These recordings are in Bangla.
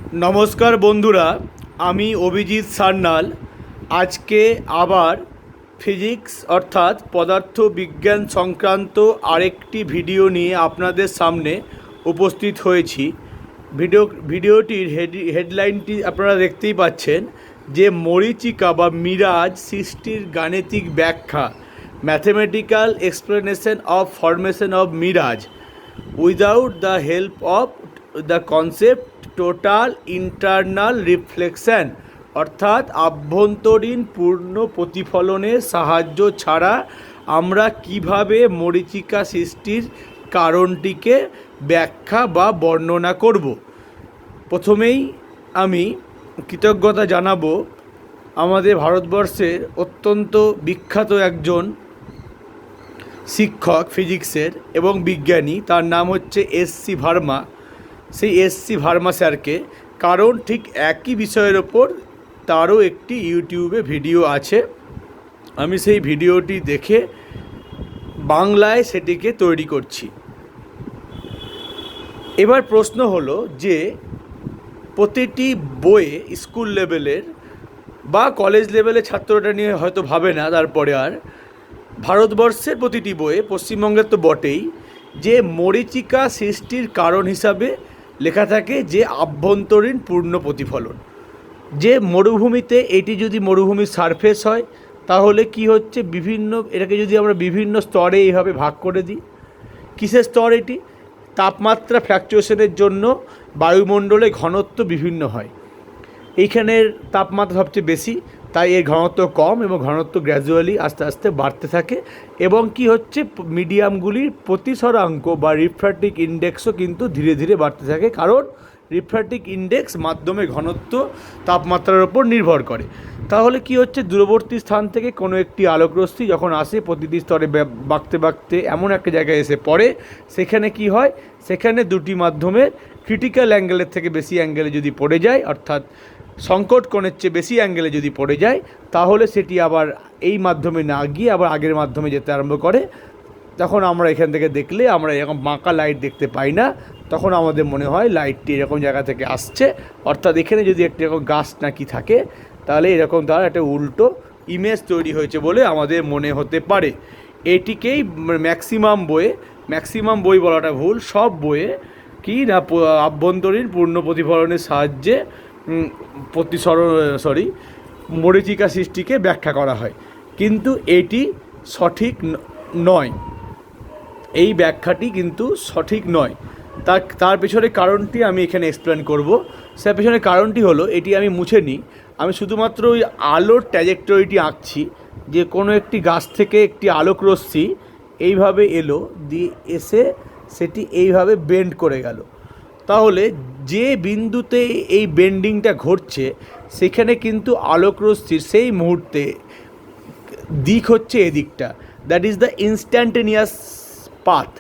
नमस्कार बंधुरा आमी अभिजित सान्नाल आज के आबार फिजिक्स अर्थात पदार्थ विज्ञान संक्रांत आरेकटी भिडियो निये आपनादेर सामने उपस्थित होयेछि। भिडियोटिर हेडलाइनटी आपनारा देखतेई पाच्छेन जे मरीचिका बा मिराज सृष्टिर गाणितिक व्याख्या mathematical explanation of formation of mirage without the help of the concept total internal reflection অর্থাৎ আভ্যন্তরীণ পূর্ণ প্রতিফলনের সাহায্য ছাড়া আমরা কিভাবে মরীচিকা সৃষ্টির কারণটিকে ব্যাখ্যা বা বর্ণনা করব। প্রথমেই আমি কৃতজ্ঞতা জানাবো আমাদের ভারতবর্ষের অত্যন্ত বিখ্যাত একজন শিক্ষক ফিজিক্সের এবং বিজ্ঞানী, তার নাম হচ্ছে এস.সি. ভার্মা। সেই এস.সি. ভার্মা স্যারকে, কারণ ঠিক একই বিষয়ের ওপর তারও একটি ইউটিউবে ভিডিও আছে। আমি সেই ভিডিওটি দেখে বাংলায় সেটিকে তৈরি করছি। এবার প্রশ্ন হলো যে প্রতিটি বইয়ে স্কুল লেভেলের বা কলেজ লেভেলের ছাত্রটা নিয়ে হয়তো ভাবে না, তারপরে আর ভারতবর্ষের প্রতিটি বইয়ে, পশ্চিমবঙ্গের তো বটেই, যে মরীচিকা সৃষ্টির কারণ হিসাবে লেখা থাকে যে আভ্যন্তরীণ পূর্ণ প্রতিফলন। যে মরুভূমিতে এটি যদি মরুভূমির সারফেস হয় তাহলে কি হচ্ছে, এটাকে যদি আমরা বিভিন্ন স্তরে এইভাবে ভাগ করে দিই। কিসের স্তর এটি? তাপমাত্রা ফ্ল্যাকচুয়েশনের জন্য বায়ুমণ্ডলে ঘনত্ব বিভিন্ন হয়। এইখানের তাপমাত্রা সবচেয়ে বেশি, তাই এর ঘনত্ব কম এবং ঘনত্ব গ্র্যাজুয়ালি আস্তে আস্তে বাড়তে থাকে। এবং কি হচ্ছে, মিডিয়ামগুলির প্রতিসরাঙ্ক বা রিফ্র্যাক্টিভ ইন্ডেক্সও কিন্তু ধীরে ধীরে বাড়তে থাকে, কারণ রিফ্র্যাক্টিভ ইন্ডেক্স মাধ্যমে ঘনত্ব তাপমাত্রার উপর নির্ভর করে। তাহলে কি হচ্ছে, দূরবর্তী স্থান থেকে কোনো একটি আলোকরশ্মি যখন আসে প্রতিটি স্তরে বাঁকতে বাঁকতে এমন একটা জায়গায় এসে পড়ে, সেখানে কি হয়, সেখানে দুটি মাধ্যমের ক্রিটিক্যাল অ্যাঙ্গেলের থেকে বেশি অ্যাঙ্গেলে যদি পড়ে যায়, অর্থাৎ সংকট কোণের চেয়ে বেশি অ্যাঙ্গেলে যদি পড়ে যায়, তাহলে সেটি আবার এই মাধ্যমে না গিয়ে আবার আগের মাধ্যমে যেতে আরম্ভ করে। তখন আমরা এখান থেকে দেখলে আমরা এরকম বাঁকা লাইট দেখতে পাই না, তখন আমাদের মনে হয় লাইটটি এরকম জায়গা থেকে আসছে, অর্থাৎ এখানে যদি একটি এরকম গাছ নাকি থাকে তাহলে এরকম তার একটা উল্টো ইমেজ তৈরি হয়েছে বলে আমাদের মনে হতে পারে। এটিকেই ম্যাক্সিমাম বই বলাটা ভুল, সব বইয়ে কি না আভ্যন্তরীণ পূর্ণ প্রতিফলনের সাহায্যে মরীচিকা সৃষ্টিকে ব্যাখ্যা করা হয়, কিন্তু এটি সঠিক নয়। এই ব্যাখ্যাটি কিন্তু সঠিক নয়। তার পেছনে কারণটি আমি এখানে এক্সপ্লেন করব। সে পেছনে কারণটি হলো, এটি আমি মুছে নিই, আমি শুধুমাত্র ওই আলোর ট্র্যাজেক্টরিটি আঁকছি, যে কোনো একটি গাছ থেকে একটি আলোক রশ্মি এইভাবে এলো, দিয়ে এসে সেটি এইভাবে বেন্ড করে গেল। তাহলে যে বিন্দুতে এই বেন্ডিংটা ঘটছে সেখানে কিন্তু আলোকরশ্মির সেই মুহূর্তে দিক হচ্ছে এদিকটা, that is the instantaneous path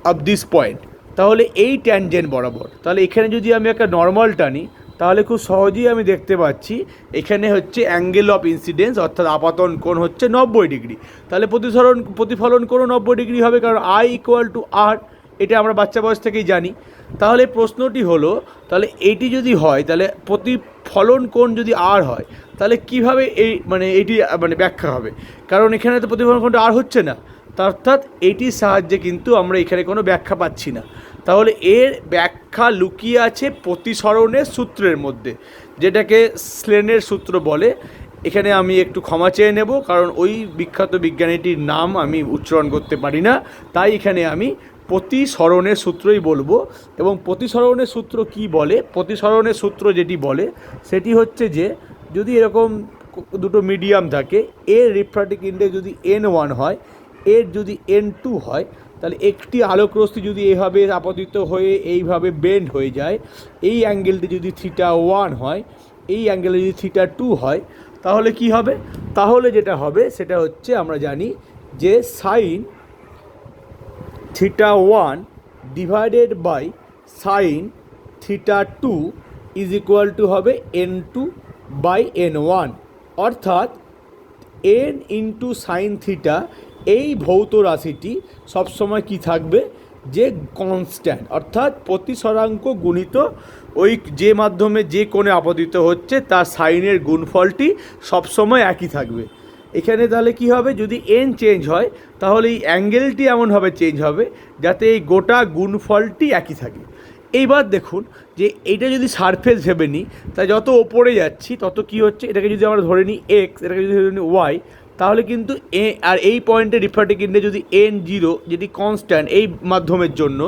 of this point. তাহলে এই ট্যানজেন্ট বরাবর, তাহলে এখানে যদি আমি একটা নর্মাল টানি তাহলে খুব সহজেই আমি দেখতে পাচ্ছি এখানে হচ্ছে অ্যাঙ্গেল অফ ইনসিডেন্স, অর্থাৎ আপাতন কোণ হচ্ছে 90 ডিগ্রি। তাহলে প্রতিফলন কোণও 90 ডিগ্রি হবে, কারণ I = R, এটা আমরা বাচ্চা বয়স থেকেই জানি। তাহলে প্রশ্নটি হলো, তাহলে এটি যদি হয়, তাহলে প্রতিফলন কোণ যদি R হয়, তাহলে কিভাবে এটি ব্যাখ্যা হবে, কারণ এখানে তো প্রতিফলন কোণটা R হচ্ছে না, অর্থাৎ এটির সাহায্যে কিন্তু আমরা এখানে কোনো ব্যাখ্যা পাচ্ছি না। তাহলে এর ব্যাখ্যা লুকিয়ে আছে প্রতিসরণের সূত্রের মধ্যে, যেটাকে স্লেনের সূত্র বলে। এখানে আমি একটু ক্ষমা চেয়ে নেব, কারণ ওই বিখ্যাত বিজ্ঞানীটির নাম আমি উচ্চারণ করতে পারি না, তাই এখানে আমি প্রতিসরণের সূত্রই বলবো। এবং প্রতিসরণের সূত্র কি বলে, প্রতিসরণের সূত্র যেটি বলে সেটি হচ্ছে যে, যদি এরকম দুটো মিডিয়াম থাকে, এর রিফ্র্যাক্টিভ ইন্ডেক্স যদি N1 হয়, এর যদি N2 হয়, তাহলে একটি আলোকরশ্মি যদি এইভাবে আপতিত হয়ে এইভাবে বেন্ড হয়ে যায়, এই অ্যাঙ্গেলটি যদি θ1 হয়, এই অ্যাঙ্গেলে যদি θ2 হয়, তাহলে কি হবে? তাহলে যেটা হবে সেটা হচ্ছে, আমরা জানি যে sine θ1 divided by sine θ2 is equal to হবে N2 বাই N1, অর্থাৎ N ইন্টু সাইন থিটা, এই ভৌত রাশিটি সবসময় কি থাকবে যে কনস্ট্যান্ট, অর্থাৎ প্রতিসরাঙ্ক গুণিত ওই যে মাধ্যমে যে কোণে আপতিত হচ্ছে তার সাইনের গুণফলটি সবসময় একই থাকবে। এখানে তাহলে কি হবে, যদি এন চেঞ্জ হয় তাহলে এই অ্যাঙ্গেলটি এমনভাবে চেঞ্জ হবে যাতে এই গোটা গুণফলটি একই থাকে। এইবার দেখুন যে এইটা যদি সারফেস ভেবে নিই, তাই যত ওপরে যাচ্ছি তত কি হচ্ছে, এটাকে যদি আমরা ধরে নিই এক্স, এটাকে যদি ধরে নিই ওয়াই, তাহলে কিন্তু আর এই পয়েন্টে রিফ্র্যাক্টিভ ইন্ডেক্স যদি N0 যেটি কনস্ট্যান্ট এই মাধ্যমের জন্য,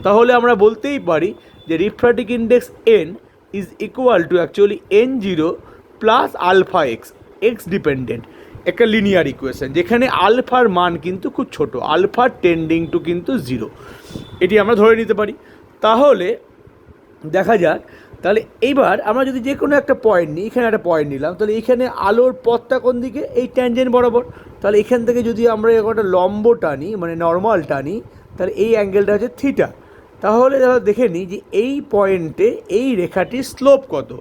তাহলে আমরা বলতেই পারি যে refractive index N is equal to actually N0 plus alpha x, x dependent, একটা লিনিয়ার ইকুয়েশন যেখানে আলফার মান কিন্তু খুব ছোট, আলফা টেন্ডিং টু কিন্তু 0, এটি আমরা ধরে নিতে পারি। তাহলে দেখা যাক, তাহলে এইবার আমরা যদি যে কোনো একটা পয়েন্ট নিই, এখানে একটা পয়েন্ট নিলাম, তাহলে এখানে আলোর পথটা কোন দিকে, এই ট্যানজেন্ট বরাবর। তাহলে এখান থেকে যদি আমরা একটা লম্ব টানি, মানে নর্মাল টানি, তাহলে এই অ্যাঙ্গেলটা হচ্ছে থিটা। তাহলে দেখে নিই যে এই পয়েন্টে এই রেখাটির স্লোপ কত।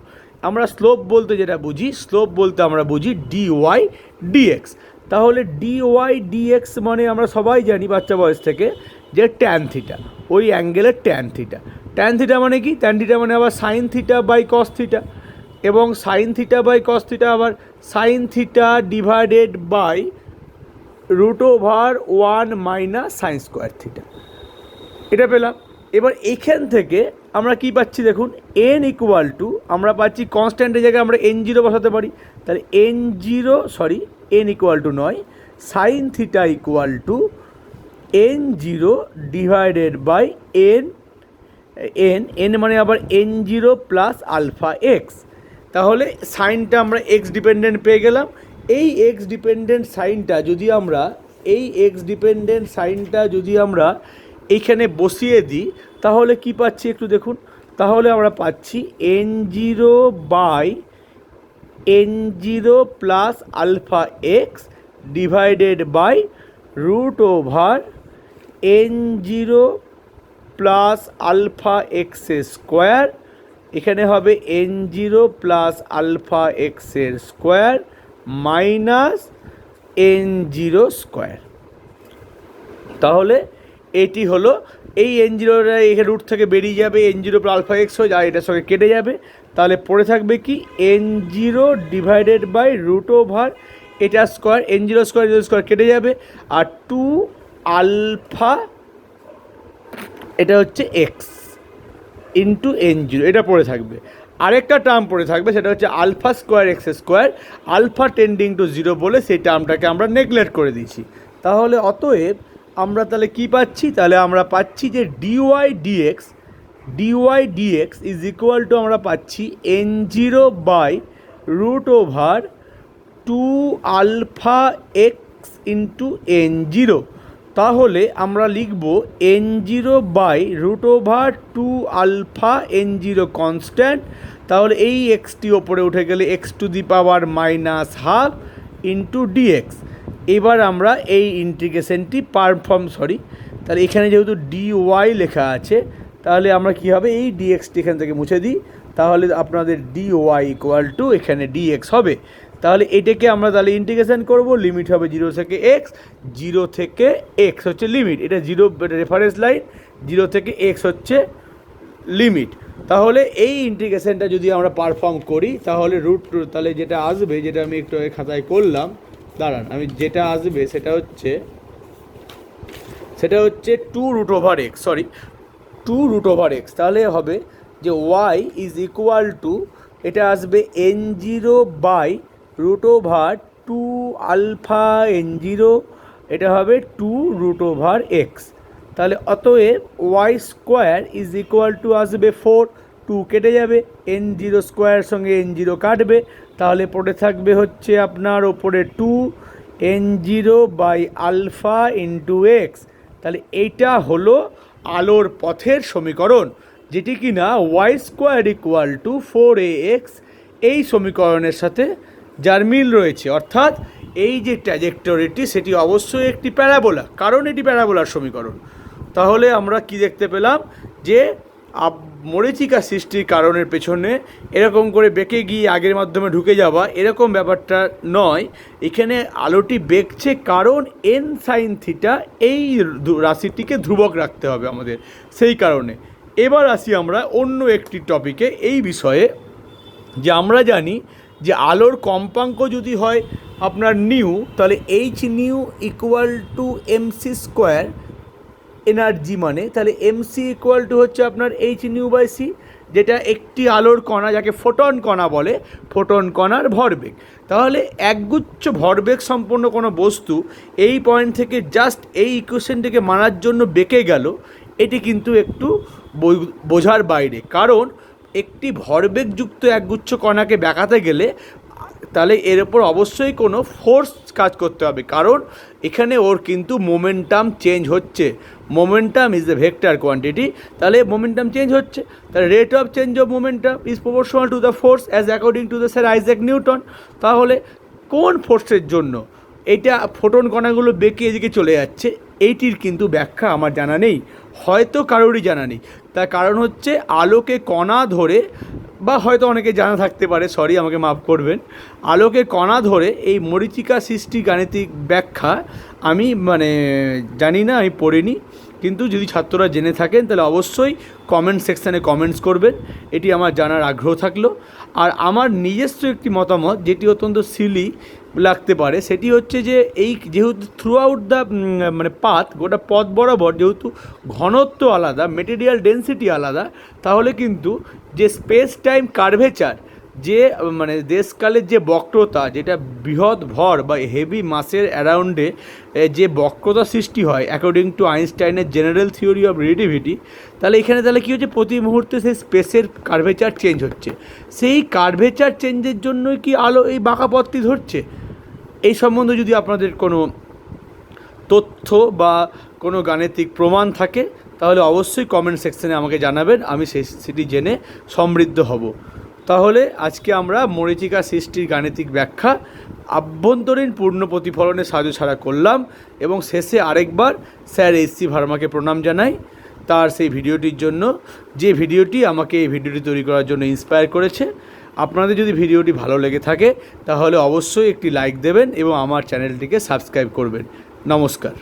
আমরা স্লোপ বলতে যেটা বুঝি, স্লোপ বলতে আমরা বুঝি ডিওয়াই ডিএক্স। তাহলে ডিওয়াই ডিএক্স মানে আমরা সবাই জানি বাচ্চা বয়স থেকে যে ট্যান থিটা, ওই অ্যাঙ্গেলের ট্যান থিটা। ট্যান থিটা মানে কি, ট্যান থিটা মানে আবার sine theta by cos theta, এবং sine theta by cos theta আবার sine theta divided by √1 minus sine square theta, এটা পেলাম। এবার এইখান থেকে আমরা কি পাচ্ছি দেখুন, এন ইকুয়াল টু আমরা পাচ্ছি কনস্ট্যান্টের জায়গায় আমরা N0 বসাতে পারি, তাহলে এন ইকুয়াল টু নয়, sine theta equal to N0 divided by n মানে আবার N0 প্লাস আলফা এক্স। তাহলে সাইনটা আমরা এক্স ডিপেন্ডেন্ট পেয়ে গেলাম। এই এক্স ডিপেন্ডেন্ট সাইনটা যদি আমরা এইখানে বসিয়ে দিই তাহলে কি পাচ্ছি একটু দেখুন, তাহলে আমরা পাচ্ছি N0 plus alpha x divided by √N0 plus alpha এক্সের স্কোয়ার, এখানে হবে N0 প্লাস আলফা এক্সের স্কোয়ার মাইনাস N0 স্কোয়ার। তাহলে এটি হলো এই N0টা এখানে রুট থেকে বেরিয়ে যাবে, N0 প্লাস আলফা এক্স হয়ে যায়, এটার সঙ্গে কেটে যাবে। তাহলে পড়ে থাকবে কি N0 ডিভাইডেড বাই √, এটা স্কোয়ার, N0 স্কোয়ার কেটে যাবে, আর 2 আলফা এটা হচ্ছে এক্স ইন্টু N0, এটা পড়ে থাকবে। আরেকটা টার্ম পড়ে থাকবে, সেটা হচ্ছে alpha square x square, alpha tending to 0 বলে সেই টার্মটাকে আমরা নেগলেক্ট করে দিয়েছি। তাহলে অতএব আমরা তাহলে কি পাচ্ছি, তাহলে আমরা পাচ্ছি যে dy dx is equal to আমরা পাচ্ছি N0 by √2 alpha x into N0। তাহলে আমরা লিখব N0 by √2 alpha N0 constant, তাহলে এই এক্সটি ওপরে উঠে গেলে x⁻⁻½ ইন্টু ডিএক্স। এবার আমরা এই ইন্টিগ্রেশনটি তাহলে এখানে যেহেতু ডিওয়াই লেখা আছে, তাহলে আমরা কি হবে, এই ডিএক্সটি এখান থেকে মুছে দিই, তাহলে আপনাদের ডিওয়াই ইকুয়াল টু এখানে ডিএক্স হবে। তাহলে এটাকে আমরা তাহলে ইন্টিগ্রেশন করব, লিমিট হবে 0 থেকে x হচ্ছে লিমিট, এটা 0 রেফারেন্স লাইন, 0 থেকে x হচ্ছে লিমিট। তাহলে এই ইন্টিগ্রেশনটা যদি আমরা পারফর্ম করি তাহলে তাহলে যেটা আসবে, যেটা আমি একটু খাতায় করলাম, দাঁড়ান, আমি যেটা আসবে সেটা হচ্ছে 2√x, তাহলে হবে যে y ইজ ইকুয়াল টু, এটা আসবে N0 বাই √2 আলফা N0, এটা হবে 2√x। তাহলে অতএব y square is equal two আসবে 4, 2 কেটে যাবে, N0 স্কোয়ারের সঙ্গে N0 কাটবে, তাহলে পড়ে থাকবে হচ্ছে আপনার ওপরে 2 N0 by alpha into x. তাহলে এইটা হলো আলোর পথের সমীকরণ, যেটি কিনা y square equal to 4ax এই সমীকরণের সাথে যার মিল রয়েছে। অর্থাৎ এই যে ট্র্যাজেক্টরিটি সেটি অবশ্যই একটি প্যারাবোলা, কারণ এটি প্যারাবোলার সমীকরণ। তাহলে আমরা কি দেখতে পেলাম যে মরীচিকা সৃষ্টির কারণের পেছনে এরকম করে বেঁকে গিয়ে আগের মাধ্যমে ঢুকে যাওয়া এরকম ব্যাপারটা নয়। এখানে আলোটি বেঁকছে কারণ এন সাইন থিটা এই রাশিটিকে ধ্রুবক রাখতে হবে আমাদের, সেই কারণে। এবার আসি আমরা অন্য একটি টপিকে এই বিষয়ে, যে আমরা জানি যে আলোর কম্পাঙ্ক যদি হয় আপনার নিউ, তাহলে H new equal to MC square energy, মানে তাহলে এমসি ইকুয়াল টু হচ্ছে আপনার এইচ নিউ বাই সি, যেটা একটি আলোর কণা, যাকে ফোটন কণা বলে, ফোটন কণার ভরবেগ। তাহলে একগুচ্ছ ভরবেগ সম্পন্ন কোনো বস্তু এই পয়েন্ট থেকে জাস্ট এই ইকুয়েশনটিকে মানার জন্য বেঁকে গেল, এটি কিন্তু একটু বোঝার বাইরে। কারণ একটি ভরবেগযুক্ত একগুচ্ছ কণাকে বেঁকাতে গেলে তাহলে এর ওপর অবশ্যই কোনো ফোর্স কাজ করতে হবে, কারণ এখানে ওর কিন্তু মোমেন্টাম চেঞ্জ হচ্ছে। Momentum is the vector quantity, তাহলে মোমেন্টাম চেঞ্জ হচ্ছে, তাহলে rate of change of momentum is proportional to the force as according to the sir Isaac Newton. তাহলে কোন ফোর্সের জন্য এটা ফোটন কণাগুলো বেঁকে এদিকে চলে যাচ্ছে, এইটির কিন্তু ব্যাখ্যা আমার জানা নেই, হয়তো কারোরই জানা নেই। তার কারণ হচ্ছে আলোকে কণা ধরে, বা হয়তো অনেকে জানা থাকতে পারে, সরি আমাকে মাফ করবেন, আলোকে কণা ধরে এই মরীচিকা সৃষ্টি গাণিতিক ব্যাখ্যা আমি জানি না, আমি পড়িনি। কিন্তু যদি ছাত্ররা জেনে থাকেন তাহলে অবশ্যই কমেন্ট সেকশানে কমেন্টস করবেন, এটি আমার জানার আগ্রহ থাকলো। আর আমার নিজস্ব একটি মতামত, যেটি অত্যন্ত সিলি লাগতে পারে, সেটি হচ্ছে যে এই যেহেতু থ্রু আউট দ্য পাথ, গোটা পথ বরাবর যেহেতু ঘনত্ব আলাদা, মেটেরিয়াল ডেন্সিটি আলাদা, তাহলে কিন্তু যে স্পেস টাইম কার্ভেচার, যে দেশকালের যে বক্রতা, যেটা বৃহৎ ভর বা হেভি মাসের অ্যারাউন্ডে যে বক্রতা সৃষ্টি হয় অ্যাকর্ডিং টু আইনস্টাইনের জেনারেল থিওরি অফ রিলেটিভিটি, তাহলে এখানে তাহলে কী হচ্ছে, প্রতি মুহূর্তে সেই স্পেসের কার্ভেচার চেঞ্জ হচ্ছে। সেই কার্ভেচার চেঞ্জের জন্যই কি আলো এই বাঁকা পথটি ধরছে? এই সম্বন্ধে যদি আপনাদের কোনো তথ্য বা কোনো গাণিতিক প্রমাণ থাকে তাহলে অবশ্যই কমেন্ট সেকশনে আমাকে জানাবেন, আমি সেটি জেনে সমৃদ্ধ হব। তাহলে আজকে আমরা মরীচিকা সৃষ্টির গাণিতিক ব্যাখ্যা আভ্যন্তরীণ পূর্ণ প্রতিফলনের সাহায্য ছাড়া করলাম, এবং শেষে আরেকবার স্যার এসসি ভার্মাকে প্রণাম জানাই তার সেই ভিডিওটির জন্য, যে ভিডিওটি আমাকে এই ভিডিওটি তৈরি করার জন্য ইন্সপায়ার করেছে। আপনাদের যদি ভিডিওটি ভালো লেগে থাকে তাহলে অবশ্যই একটি লাইক দেবেন এবং আমার চ্যানেলটিকে সাবস্ক্রাইব করবেন। নমস্কার।